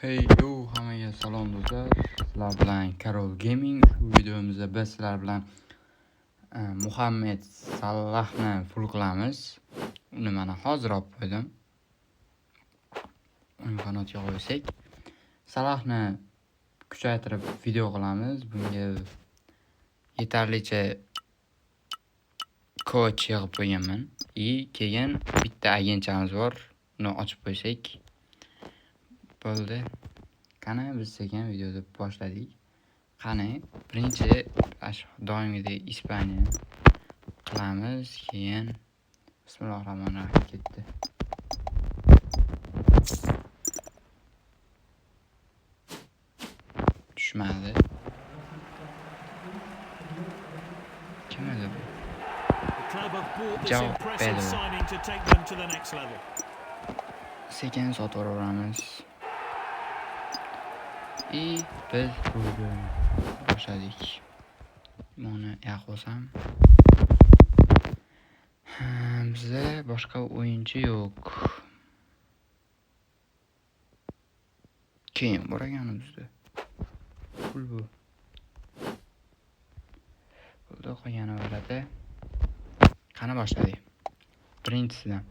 Hey yo, hammaga salom do'stlar. Sizlar bilan Karol Gaming. Shu videomizda biz sizlar bilan Muhammed Salahni full qilamiz. Uni mana hozir olib qo'ydim. O'ng qanotga qo'ysak, Salahni kuchaytirib video qilamiz. Bunga yetarlicha coach yig'ib qo'yganman. Keyin bitta agentchamiz bor. Uni ochib qo'ysak bo'ldi. Qani biz sekin videoni boshladik. Qani birinchi doimgidek Ispaniya qilamiz, keyin Bismillahirrohmanirrohim ketdi. Tushmadi. Kim edi bu? Javob berdi. Sekin sotaveramiz. Biz boshladik. Buni yoqsam. Bizda boshqa o'yinchi yo'q. Keyin boraganimizda. Pul bu. Pulda qolgani bo'ladi. Qani boshladik. Birinchisidan.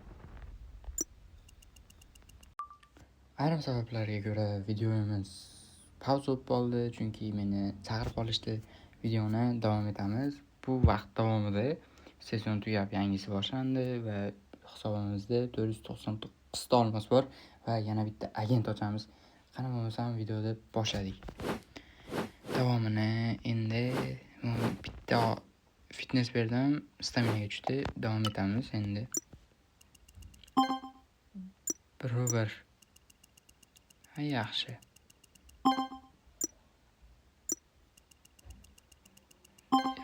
Ayrim sabablarga ko'ra videomiz pauza bo'lib qoldi, chunki meni chaqirib qolishdi. Videoni davom etamiz. Bu vaqt davomida session tugab yangisi boshlandi va hisobimizda 499 ta olmos bor va yana bitta agent ochamiz. Qani bo'lmasam videoda boshladik. Davomini endi bitta fitness berdim, staminaga tushdi. Davom etamiz endi. Bir yaxshi.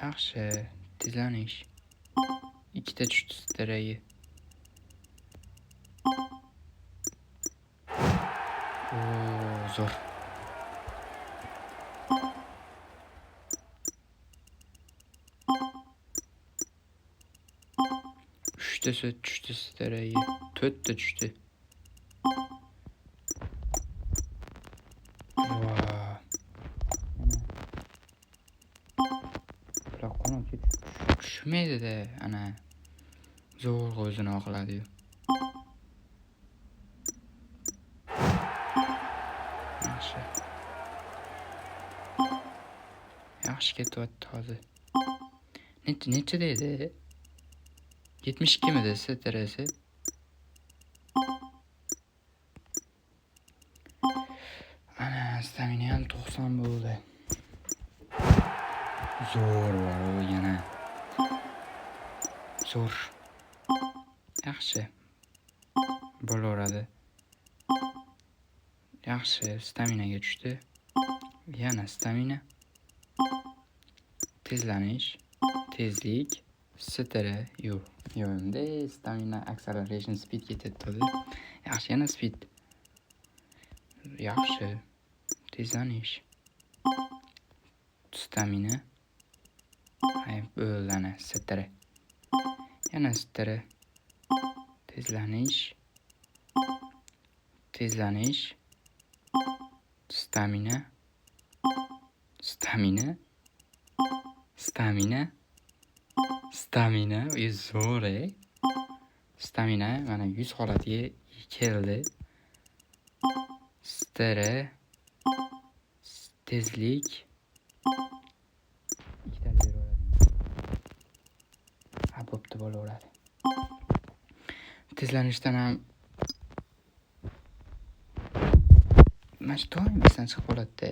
Yaxshi, tezlanish. Ikkita tushdi stragi. Zo'r. Uchtasi tushdi stragi. 4 ta tushdi. Tushmaydi-da, ana zo'rg'a o'zini oqladi. Yaxshi ketyapti hozir. Necha deydi? 72 midi stresi? Ana stamina ham 90 bo'ldi. Zo'r bor u yana. Zo'r. Yaxshi. Bo'laveradi. Yaxshi, staminaga tushdi. Yana stamina. Tezlanish, tezlik, yo'q. Endi stamina, acceleration, speed ketadi. Yaxshi, yana speed. Yaxshi. Tezlanish. Stamina. Bo'lana sitira. Yana sitira. Tezlanish. Stamina. Zo'r. Stamina mana 100 holatiga keldi. Stira. Tezlik. Ikkitali beraveradi. Bo'pti, bo'laveradi. Tezlanishdan ham mana shu doimdan chiqib qoladi-da.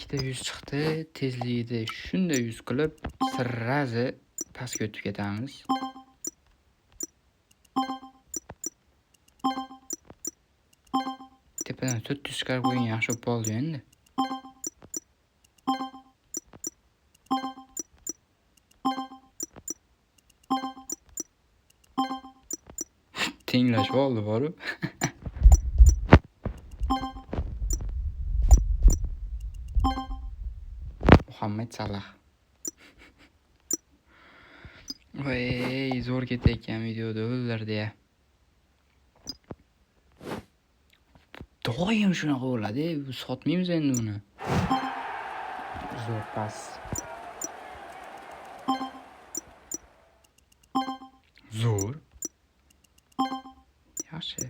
100 chiqdi, tezligida shunda 100 qilib, sirrazi pastga o'tib ketamiz. Tepadan 400 chiqarib qo'ying, yaxshi bo'lib qoldi endi. Tenglashib oldi borib. Muhammed Salah. Voy, zo'r ketayotgan videoda o'ldirdi-ya. doim shunaqa bo'ladi. Sotmaymiz endi uni. Zo'r pas. Zo'r. Yaxshi.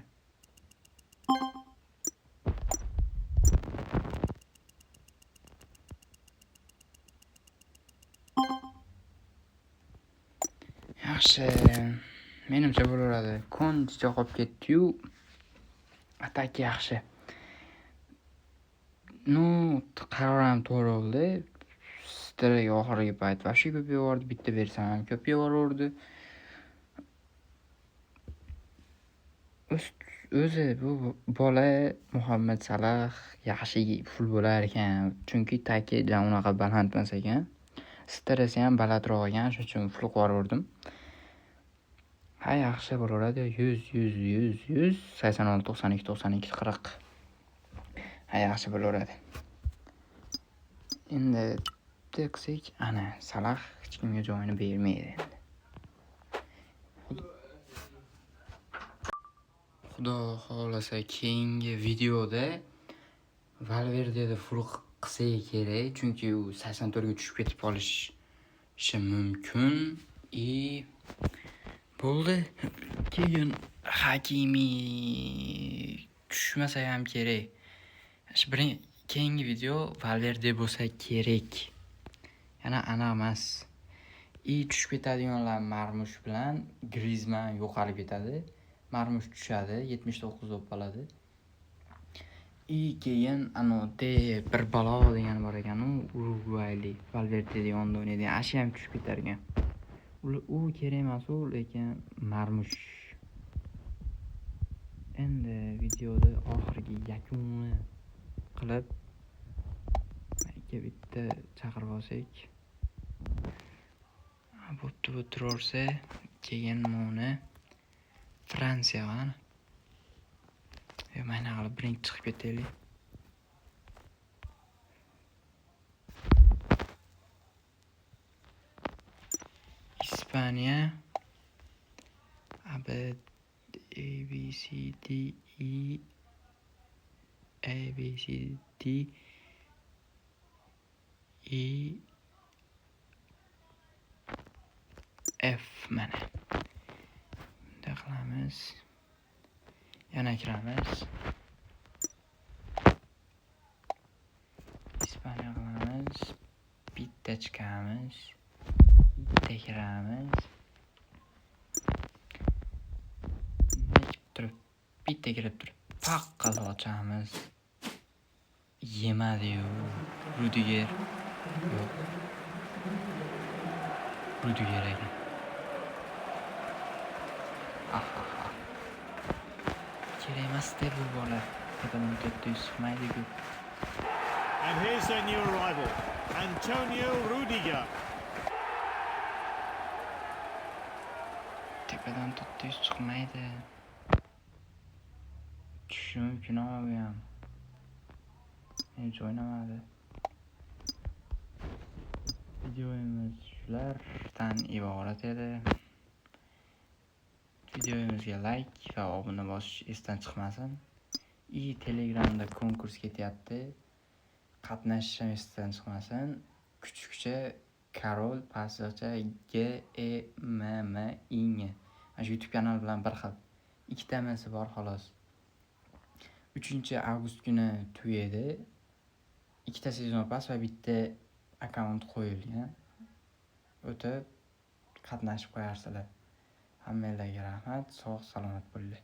Yaxshi. Menimcha bo'laveradi. Konchicha qolib ketdi-yu. Atak yaxshi. Qarorim to'g'ri bo'ldi. Strega oxirgi payt vashi ko'p yubordi. Bitta bersam ham ko'p yuboraverdi. O'zi bu bola Muhammad Salah yaxshi futbolchilar ekan. Chunki taki unaqa baland emas ekan. Stresi ham balandroq ekan, shuning uchun pul qo'yardim. Ha, yaxshi bo'laveradi. 100 86 92 92 40. Ha, yaxshi bo'laveradi. Endi teksak, ana Salah hech kimga joyini bermaydi endi. Xudo xolasa keyingi videoda Valverdeni full qilsa kerak, chunki u 84 ga tushib ketib qolishi mumkin. Bo'ldi. Keyin Hakimi tushmasa ham kerak. Keyingi video Valverde bo'lsa kerak. Yana aniq emas. Tushib ketadiganlar Marmush bilan Griezmann yo'qolib ketadi. Marmush tushadi, 79 bo'lib qoladi. Keyin bir balo degan bor ekan, Urugvaylik Valverde yonida o'ynaydigan, ashi ham tushib ketar ekan. U kerak emas, lekin Marmush. Endi videoda oxirgi yakuni qilib bitta chaqirib olsak. Bu tursa, keyin buni Fransiya mana. Mana qilib birinchi chiqib ketaylik. Ispaniya A B C D E F mana. Bunday qilamiz. Yana kiramiz. Ispaniya qilamiz. Bitta chiqamiz. Bitta kiramiz. Bitta kirib turib. Faqat ochamiz. Yemadi-yu. Rudiger. Yo'q. Rudiger ekan. Kerak emas-da bu bola. Tepadan to'pni chiqmaydi-ku. And here's their new arrival, Antonio Rudiger. Tepadan to'pni chiqmaydi. Tushishi mumkin ama bu ham. Hech o'ynamadi. Videomiz shulardan iborat edi. Videomizga like va obuna bosish esdan chiqmasin. Telegramda konkurs ketyapti. Qatnashishim esdan chiqmasin. Kuchukcha Karol pasliqcha GEMMING. Shu YouTube kanal bilan bir xil. Ikkitamasi bor xolos. 3-avgust kuni tugaydi. Ikkita sezon pas va bitta akkaunt qo'yilgan. O'tib qatnashib qo'yarsizlar. Hammalarga rahmat, sog' salomat bo'linglar.